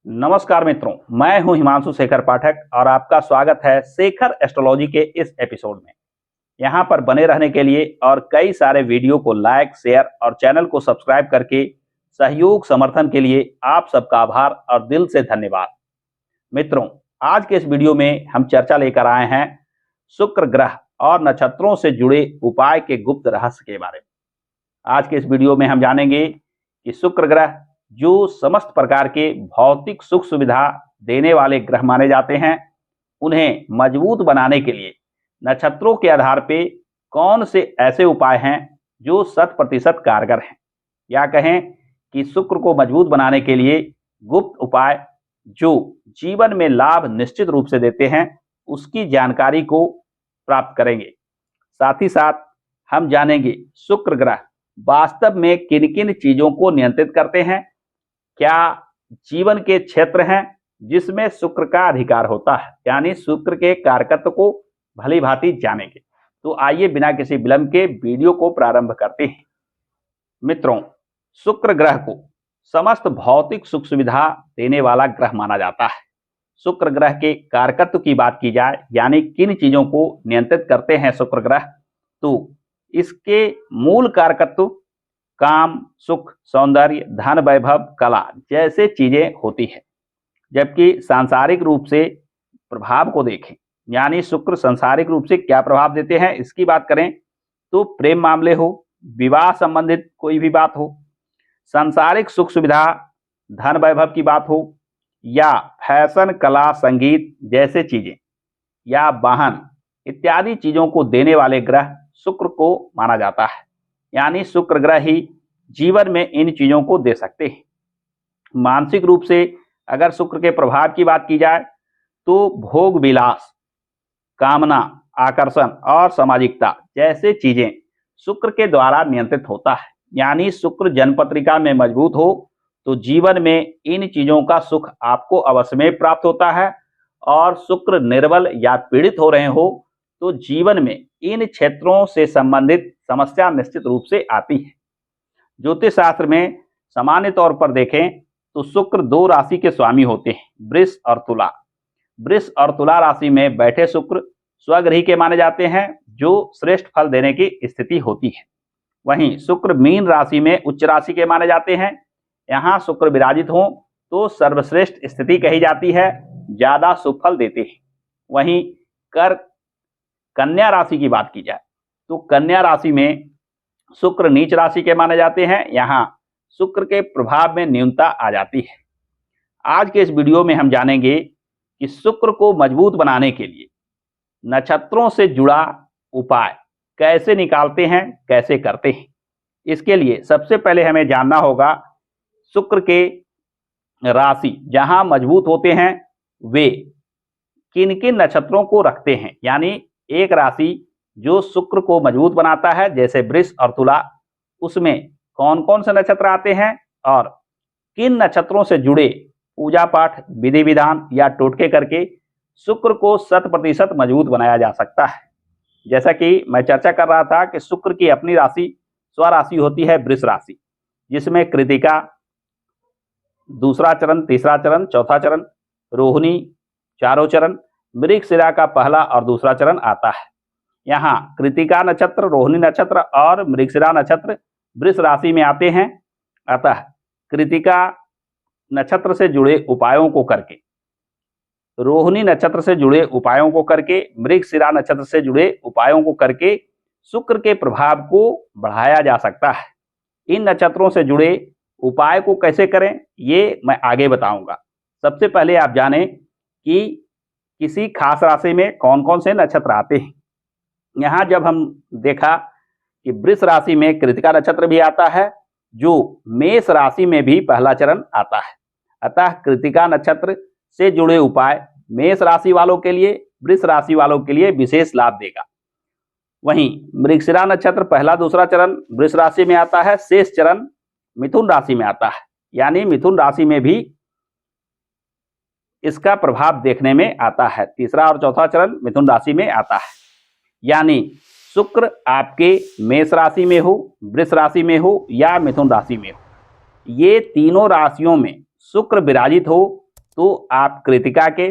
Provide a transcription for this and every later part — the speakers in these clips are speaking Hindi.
नमस्कार मित्रों, मैं हूं हिमांशु शेखर पाठक और आपका स्वागत है शेखर एस्ट्रोलॉजी के इस एपिसोड में। यहां पर बने रहने के लिए और कई सारे वीडियो को लाइक, शेयर और चैनल को सब्सक्राइब करके सहयोग समर्थन के लिए आप सबका आभार और दिल से धन्यवाद। मित्रों, आज के इस वीडियो में हम चर्चा लेकर आए हैं शुक्र ग्रह और नक्षत्रों से जुड़े उपाय के गुप्त रहस्य के बारे में। आज के इस वीडियो में हम जानेंगे कि शुक्र ग्रह जो समस्त प्रकार के भौतिक सुख सुविधा देने वाले ग्रह माने जाते हैं, उन्हें मजबूत बनाने के लिए नक्षत्रों के आधार पे कौन से ऐसे उपाय हैं जो 100% कारगर हैं, या कहें कि शुक्र को मजबूत बनाने के लिए गुप्त उपाय जो जीवन में लाभ निश्चित रूप से देते हैं, उसकी जानकारी को प्राप्त करेंगे। साथ ही साथ हम जानेंगे शुक्र ग्रह वास्तव में किन किन चीजों को नियंत्रित करते हैं, क्या जीवन के क्षेत्र हैं जिसमें शुक्र का अधिकार होता है, यानी शुक्र के कारकत्व को भली भांति जानेंगे। तो आइए बिना किसी विलंब के वीडियो को प्रारंभ करते हैं। मित्रों, शुक्र ग्रह को समस्त भौतिक सुख सुविधा देने वाला ग्रह माना जाता है। शुक्र ग्रह के कारकत्व की बात की जाए, यानी किन चीजों को नियंत्रित करते हैं शुक्र ग्रह, तो इसके मूल कारकत्व काम, सुख, सौंदर्य, धन, वैभव, कला जैसे चीजें होती है। जबकि सांसारिक रूप से प्रभाव को देखें, यानी शुक्र सांसारिक रूप से क्या प्रभाव देते हैं, इसकी बात करें तो प्रेम मामले हो, विवाह संबंधित कोई भी बात हो, सांसारिक सुख सुविधा, धन वैभव की बात हो, या फैशन, कला, संगीत जैसे चीजें, या वाहन इत्यादि चीजों को देने वाले ग्रह शुक्र को माना जाता है। यानी शुक्र ग्रह ही जीवन में इन चीजों को दे सकते हैं। मानसिक रूप से अगर शुक्र के प्रभाव की बात की जाए तो भोग विलास, कामना, आकर्षण और सामाजिकता जैसे चीजें शुक्र के द्वारा नियंत्रित होता है। यानी शुक्र जन्मपत्रिका में मजबूत हो तो जीवन में इन चीजों का सुख आपको अवश्य में प्राप्त होता है, और शुक्र निर्बल या पीड़ित हो रहे हो तो जीवन में इन क्षेत्रों से संबंधित समस्या निश्चित रूप से आती है। ज्योतिष शास्त्र में सामान्य तौर पर देखें तो शुक्र 2 राशि के स्वामी होते हैं, वृष और तुला। वृष और तुला राशि में बैठे शुक्र स्वगृही के माने जाते हैं, जो श्रेष्ठ फल देने की स्थिति होती है। वहीं शुक्र मीन राशि में उच्च राशि के माने जाते हैं। यहाँ शुक्र विराजित हो तो सर्वश्रेष्ठ स्थिति कही जाती है, ज्यादा शुभ फल देते हैं। वहीं कन्या राशि की बात की जाए तो कन्या राशि में शुक्र नीच राशि के माने जाते हैं। यहाँ शुक्र के प्रभाव में न्यूनता आ जाती है। आज के इस वीडियो में हम जानेंगे कि शुक्र को मजबूत बनाने के लिए नक्षत्रों से जुड़ा उपाय कैसे निकालते हैं, कैसे करते हैं। इसके लिए सबसे पहले हमें जानना होगा शुक्र के राशि जहां मजबूत होते हैं वे किन किन नक्षत्रों को रखते हैं। यानी एक राशि जो शुक्र को मजबूत बनाता है, जैसे वृष और तुला, उसमें कौन कौन से नक्षत्र आते हैं और किन नक्षत्रों से जुड़े पूजा पाठ, विधि विधान या टोटके करके शुक्र को 100% मजबूत बनाया जा सकता है। जैसा कि मैं चर्चा कर रहा था कि शुक्र की अपनी राशि स्वराशि होती है वृष राशि, जिसमें कृतिका दूसरा चरण, तीसरा चरण, चौथा चरण, रोहिणी चारों चरण, मृगशिरा का पहला और दूसरा चरण आता है। यहाँ कृतिका नक्षत्र, रोहिणी नक्षत्र और मृगशिरा नक्षत्र वृष राशि में आते हैं। अतः कृतिका नक्षत्र से जुड़े उपायों को करके, रोहिणी नक्षत्र से जुड़े उपायों को करके, मृगशिरा नक्षत्र से जुड़े उपायों को करके शुक्र के प्रभाव को बढ़ाया जा सकता है। इन नक्षत्रों से जुड़े उपाय को कैसे करें ये मैं आगे बताऊंगा। सबसे पहले आप जानें कि किसी खास राशि में कौन कौन से नक्षत्र आते हैं। यहाँ जब हम देखा कि वृष राशि में कृतिका नक्षत्र भी आता है, जो मेष राशि में भी पहला चरण आता है। अतः कृतिका नक्षत्र से जुड़े उपाय मेष राशि वालों के लिए, वृष राशि वालों के लिए विशेष लाभ देगा। वहीं मृगशिरा नक्षत्र पहला दूसरा चरण वृष राशि में आता है, शेष चरण मिथुन राशि में आता है। यानी मिथुन राशि में भी इसका प्रभाव देखने में आता है। तीसरा और चौथा चरण मिथुन राशि में आता है। यानी शुक्र आपके मेष राशि में हो, वृष राशि में हो या मिथुन राशि में हो, ये तीनों राशियों में शुक्र विराजित हो तो आप कृतिका के,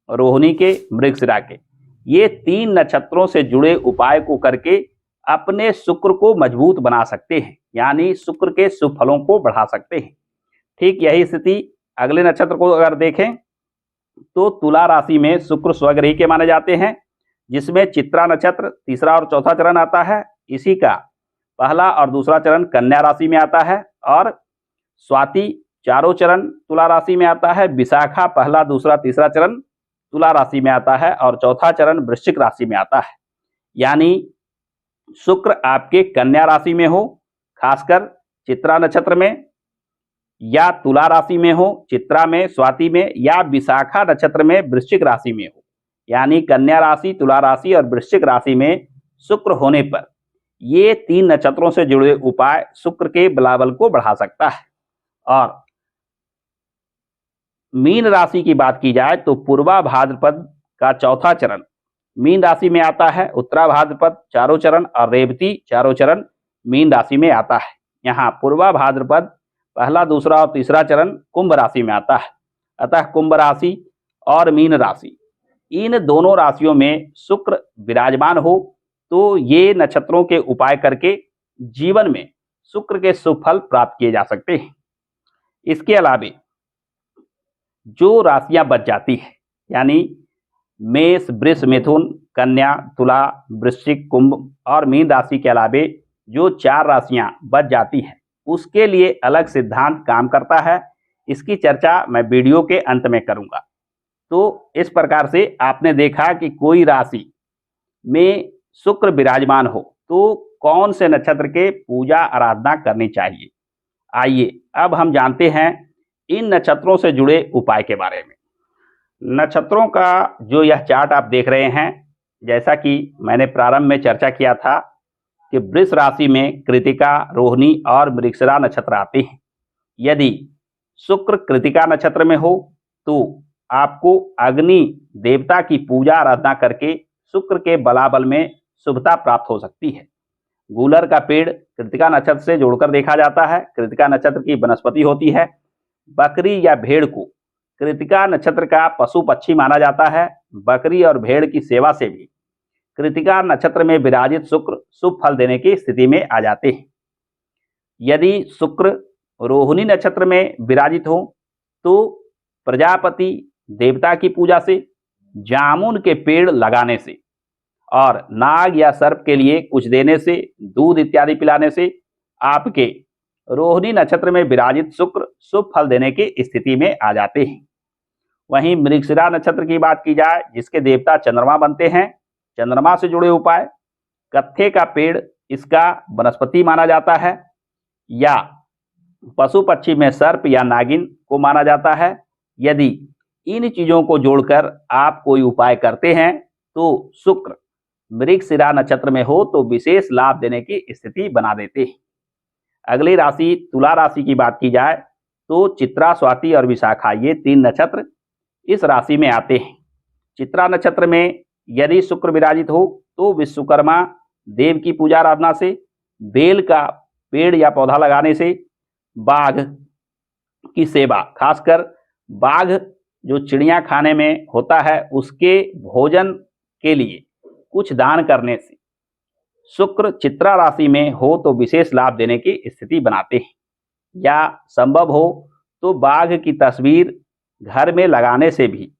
रोहिणी के, मृगशिरा के, ये 3 नक्षत्रों से जुड़े उपाय को करके अपने शुक्र को मजबूत बना सकते हैं, यानी शुक्र के शुभ फलों को बढ़ा सकते हैं। ठीक यही स्थिति अगले नक्षत्र को अगर देखें तो तुला राशि में शुक्र स्वग्रही के माने जाते हैं, जिसमें चित्रा नक्षत्र तीसरा और चौथा चरण आता है। इसी का पहला और दूसरा चरण कन्या राशि में आता है और स्वाति चारों चरण तुला राशि में आता है। विशाखा पहला, दूसरा, तीसरा चरण तुला राशि में आता है और चौथा चरण वृश्चिक राशि में आता है। यानी शुक्र आपके कन्या राशि में हो, खासकर चित्रा नक्षत्र में, या तुला राशि में हो चित्रा में, स्वाति में, या विशाखा नक्षत्र में वृश्चिक राशि में हो, यानी कन्या राशि, तुला राशि और वृश्चिक राशि में शुक्र होने पर ये 3 नक्षत्रों से जुड़े उपाय शुक्र के बलाबल को बढ़ा सकता है। और मीन राशि की बात की जाए तो पूर्वा भाद्रपद का चौथा चरण मीन राशि में आता है, उत्तरा भाद्रपद चारों चरण और रेवती चारों चरण मीन राशि में आता है। यहाँ पूर्वा भाद्रपद पहला, दूसरा और तीसरा चरण कुंभ राशि में आता है। अतः कुंभ राशि और मीन राशि, इन दोनों राशियों में शुक्र विराजमान हो तो ये नक्षत्रों के उपाय करके जीवन में शुक्र के शुभ फल प्राप्त किए जा सकते हैं। इसके अलावे जो राशियां बच जाती है, यानी मेष, वृष, मिथुन, कन्या, तुला, वृश्चिक, कुंभ और मीन राशि के अलावे जो 4 राशियां बच जाती हैं, उसके लिए अलग सिद्धांत काम करता है। इसकी चर्चा मैं वीडियो के अंत में करूंगा। तो इस प्रकार से आपने देखा कि कोई राशि में शुक्र विराजमान हो तो कौन से नक्षत्र के पूजा आराधना करनी चाहिए। आइए अब हम जानते हैं इन नक्षत्रों से जुड़े उपाय के बारे में। नक्षत्रों का जो यह चार्ट आप देख रहे हैं, जैसा कि मैंने प्रारंभ में चर्चा किया था कि वृष राशि में कृतिका, रोहिणी और मृगशिरा नक्षत्र आते हैं। यदि शुक्र कृतिका नक्षत्र में हो तो आपको अग्नि देवता की पूजा आराधना करके शुक्र के बलाबल में शुभता प्राप्त हो सकती है। गूलर का पेड़ कृतिका नक्षत्र से जोड़कर देखा जाता है। कृतिका नक्षत्र की वनस्पति होती है। बकरी या भेड़ को कृतिका नक्षत्र का पशु पक्षी माना जाता है। बकरी और भेड़ की सेवा से भी कृतिका नक्षत्र में विराजित शुक्र शुभ फल देने की स्थिति में आ जाते हैं। यदि शुक्र रोहिणी नक्षत्र में विराजित हो तो प्रजापति देवता की पूजा से, जामुन के पेड़ लगाने से और नाग या सर्प के लिए कुछ देने से, दूध इत्यादि पिलाने से आपके रोहिणी नक्षत्र में विराजित शुक्र शुभ फल देने की स्थिति में आ जाते हैं। वहीं मृगशिरा नक्षत्र की बात की जाए, जिसके देवता चंद्रमा बनते हैं, चंद्रमा से जुड़े उपाय, कत्थे का पेड़ इसका वनस्पति माना जाता है, या पशु पक्षी में सर्प या नागिन को माना जाता है। यदि इन चीजों को जोड़कर आप कोई उपाय करते हैं तो शुक्र मृगशिरा नक्षत्र में हो तो विशेष लाभ देने की स्थिति बना देते हैं। अगली राशि तुला राशि की बात की जाए तो चित्रा, स्वाति और विशाखा ये 3 नक्षत्र इस राशि में आते हैं। चित्रा नक्षत्र में यदि शुक्र विराजित हो तो विश्वकर्मा देव की पूजा आराधना से, बेल का पेड़ या पौधा लगाने से, बाघ की सेवा, खासकर बाघ जो चिड़िया खाने में होता है उसके भोजन के लिए कुछ दान करने से शुक्र चित्रा राशि में हो तो विशेष लाभ देने की स्थिति बनाते हैं। या संभव हो तो बाघ की तस्वीर घर में लगाने से भी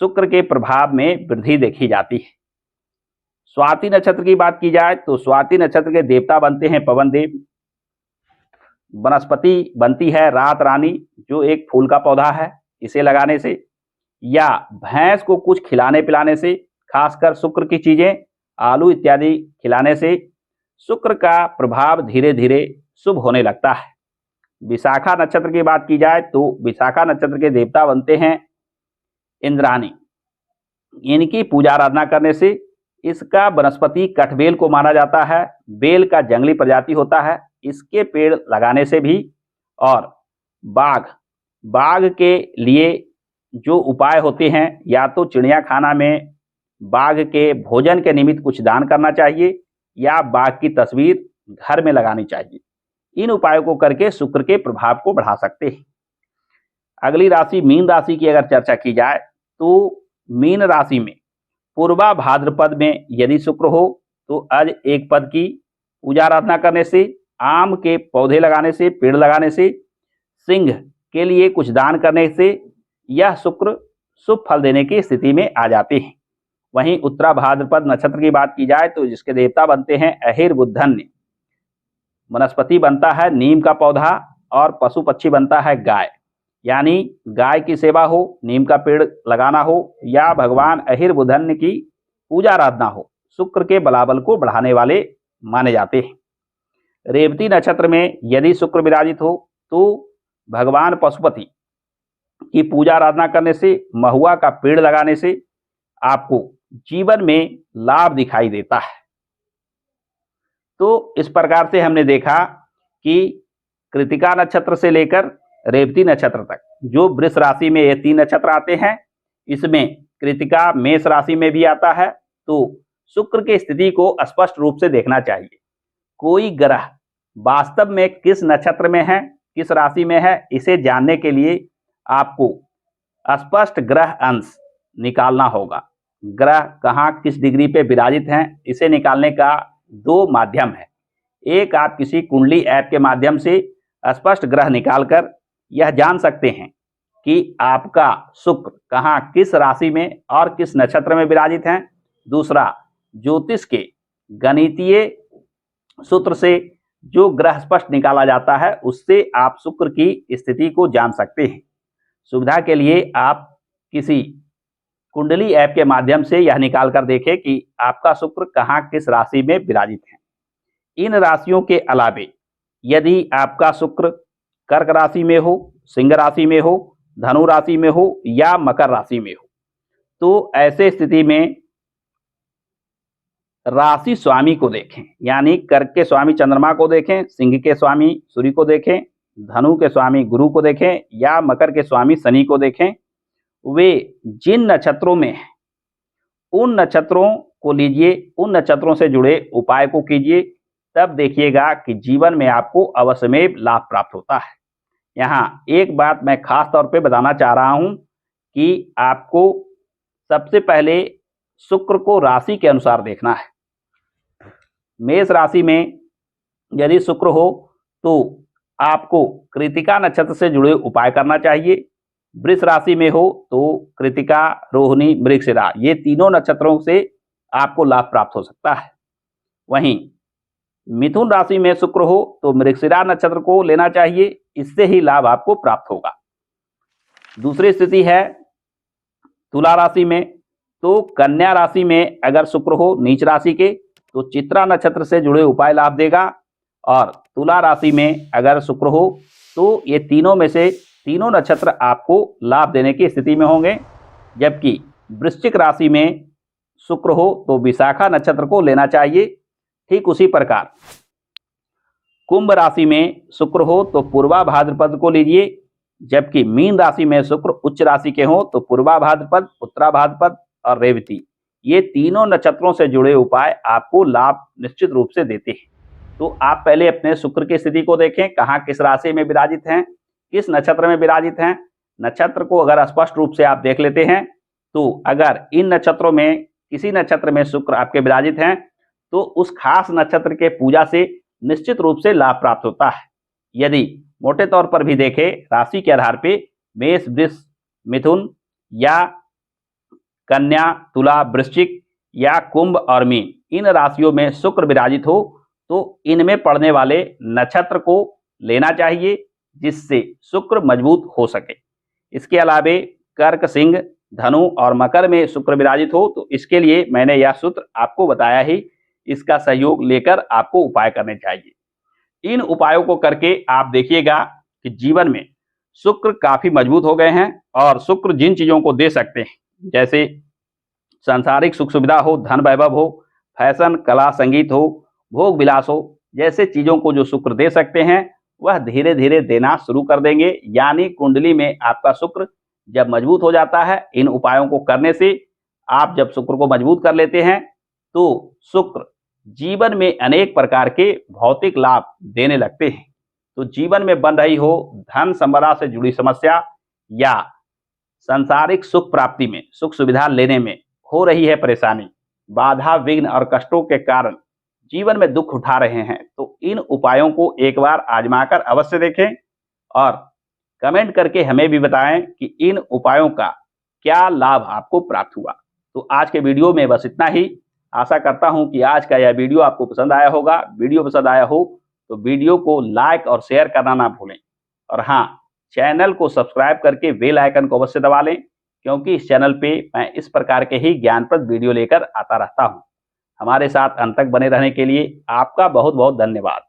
शुक्र के प्रभाव में वृद्धि देखी जाती है। स्वाति नक्षत्र की बात की जाए तो स्वाति नक्षत्र के देवता बनते हैं पवन देव। वनस्पति बनती है रात रानी, जो एक फूल का पौधा है, इसे लगाने से या भैंस को कुछ खिलाने पिलाने से, खासकर शुक्र की चीजें, आलू इत्यादि खिलाने से शुक्र का प्रभाव धीरे धीरे शुभ होने लगता है। विशाखा नक्षत्र की बात की जाए तो विशाखा नक्षत्र के देवता बनते हैं इंद्राणी। इनकी पूजा आराधना करने से इसका वनस्पति कठबेल को माना जाता है। बेल का जंगली प्रजाति होता है, इसके पेड़ लगाने से भी, और बाघ के लिए जो उपाय होते हैं, या तो चिड़िया खाना में बाघ के भोजन के निमित्त कुछ दान करना चाहिए या बाघ की तस्वीर घर में लगानी चाहिए। इन उपायों को करके शुक्र के प्रभाव को बढ़ा सकते हैं। अगली राशि मीन राशि की अगर चर्चा की जाए तो मीन राशि में पूर्वा भाद्रपद में यदि शुक्र हो तो अज एक पद की पूजा आराधना करने से, आम के पौधे लगाने से, पेड़ लगाने से, सिंह के लिए कुछ दान करने से यह शुक्र शुभ फल देने की स्थिति में आ जाते हैं। वहीं उत्तरा भाद्रपद नक्षत्र की बात की जाए तो जिसके देवता बनते हैं अहिर बुद्धन्य, वनस्पति बनता है नीम का पौधा और पशु पक्षी बनता है गाय। यानी गाय की सेवा हो, नीम का पेड़ लगाना हो या भगवान अहिर बुद्धन्य की पूजा आराधना हो, शुक्र के बलाबल को बढ़ाने वाले माने जाते हैं। रेवती नक्षत्र में यदि शुक्र विराजित हो तो भगवान पशुपति की पूजा आराधना करने से, महुआ का पेड़ लगाने से आपको जीवन में लाभ दिखाई देता है। तो इस प्रकार से हमने देखा कि कृतिका नक्षत्र से लेकर रेवती नक्षत्र तक जो वृष राशि में ये 3 नक्षत्र आते हैं, इसमें कृतिका मेष राशि में भी आता है। तो शुक्र की स्थिति को स्पष्ट रूप से देखना चाहिए। कोई ग्रह वास्तव में किस नक्षत्र में है, किस राशि में है, इसे जानने के लिए आपको स्पष्ट ग्रह अंश निकालना होगा। ग्रह कहाँ किस डिग्री पे विराजित हैं, इसे निकालने का 2 माध्यम है। एक, आप किसी कुंडली ऐप के माध्यम से स्पष्ट ग्रह निकालकर यह जान सकते हैं कि आपका शुक्र कहाँ किस राशि में और किस नक्षत्र में विराजित हैं। दूसरा, ज्योतिष के गणितीय सूत्र से जो ग्रह स्पष्ट निकाला जाता है उससे आप शुक्र की स्थिति को जान सकते हैं। सुविधा के लिए आप किसी कुंडली ऐप के माध्यम से यह निकाल कर देखें कि आपका शुक्र कहाँ किस राशि में विराजित है। इन राशियों के अलावे यदि आपका शुक्र कर्क राशि में हो, सिंह राशि में हो, धनु राशि में हो या मकर राशि में हो, तो ऐसे स्थिति में राशि स्वामी को देखें। यानी कर्क के स्वामी चंद्रमा को देखें, सिंह के स्वामी सूर्य को देखें, धनु के स्वामी गुरु को देखें या मकर के स्वामी शनि को देखें। वे जिन नक्षत्रों में हैं उन नक्षत्रों को लीजिए, उन नक्षत्रों से जुड़े उपाय को कीजिए, तब देखिएगा कि जीवन में आपको अवश्यमेव लाभ प्राप्त होता है। यहाँ एक बात मैं खास तौर पे बताना चाह रहा हूँ कि आपको सबसे पहले शुक्र को राशि के अनुसार देखना है। मेष राशि में यदि शुक्र हो तो आपको कृतिका नक्षत्र से जुड़े उपाय करना चाहिए। वृष राशि में हो तो कृतिका, रोहिणी, मृगशिरा, ये तीनों नक्षत्रों से आपको लाभ प्राप्त हो सकता है। वहीं मिथुन राशि में शुक्र हो तो मृगशिरा नक्षत्र को लेना चाहिए, इससे ही लाभ आपको प्राप्त होगा। दूसरी स्थिति है तुला राशि में, तो कन्या राशि में अगर शुक्र हो नीच राशि के तो चित्रा नक्षत्र से जुड़े उपाय लाभ देगा। और तुला राशि में अगर शुक्र हो तो ये तीनों में से तीनों नक्षत्र आपको लाभ देने की स्थिति में होंगे। जबकि वृश्चिक राशि में शुक्र हो तो विशाखा नक्षत्र को लेना चाहिए। ठीक उसी प्रकार कुंभ राशि में शुक्र हो तो पूर्वा भाद्रपद को लीजिए। जबकि मीन राशि में शुक्र उच्च राशि के हो तो पूर्वा भाद्रपद, उत्तरा भाद्रपद और रेवती, ये तीनों नक्षत्रों से जुड़े उपाय आपको लाभ निश्चित रूप से देते हैं। तो आप पहले अपने शुक्र की स्थिति को देखें, कहाँ किस राशि में विराजित हैं, किस नक्षत्र में विराजित हैं। नक्षत्र को अगर स्पष्ट रूप से आप देख लेते हैं तो अगर इन नक्षत्रों में किसी नक्षत्र में शुक्र आपके विराजित हैं तो उस खास नक्षत्र के पूजा से निश्चित रूप से लाभ प्राप्त होता है। यदि मोटे तौर पर भी देखें राशि के आधार पे मेष, वृष, मिथुन या कन्या, तुला, वृश्चिक या कुंभ और मीन, इन राशियों में शुक्र विराजित हो तो इनमें पड़ने वाले नक्षत्र को लेना चाहिए जिससे शुक्र मजबूत हो सके। इसके अलावे कर्क, सिंह, धनु और मकर में शुक्र विराजित हो तो इसके लिए मैंने यह सूत्र आपको बताया ही, इसका सहयोग लेकर आपको उपाय करने चाहिए। इन उपायों को करके आप देखिएगा कि जीवन में शुक्र काफी मजबूत हो गए हैं। और शुक्र जिन चीजों को दे सकते हैं, जैसे सांसारिक सुख सुविधा हो, धन वैभव हो, फैशन, कला, संगीत हो, भोग विलास हो, जैसे चीजों को जो शुक्र दे सकते हैं वह धीरे धीरे देना शुरू कर देंगे। यानी कुंडली में आपका शुक्र जब मजबूत हो जाता है, इन उपायों को करने से आप जब शुक्र को मजबूत कर लेते हैं तो शुक्र जीवन में अनेक प्रकार के भौतिक लाभ देने लगते हैं। तो जीवन में बन रही हो धन संपदा से जुड़ी समस्या या सांसारिक सुख प्राप्ति में, सुख सुविधा लेने में हो रही है परेशानी, बाधा विघ्न और कष्टों के कारण जीवन में दुख उठा रहे हैं, तो इन उपायों को एक बार आजमाकर अवश्य देखें और कमेंट करके हमें भी बताएं कि इन उपायों का क्या लाभ आपको प्राप्त हुआ। तो आज के वीडियो में बस इतना ही। आशा करता हूं कि आज का यह वीडियो आपको पसंद आया होगा। वीडियो पसंद आया हो तो वीडियो को लाइक और शेयर करना ना भूलें और हाँ, चैनल को सब्सक्राइब करके बेल आइकन को अवश्य दबा लें, क्योंकि इस चैनल पे मैं इस प्रकार के ही ज्ञानप्रद वीडियो लेकर आता रहता हूं। हमारे साथ अंत तक बने रहने के लिए आपका बहुत बहुत धन्यवाद।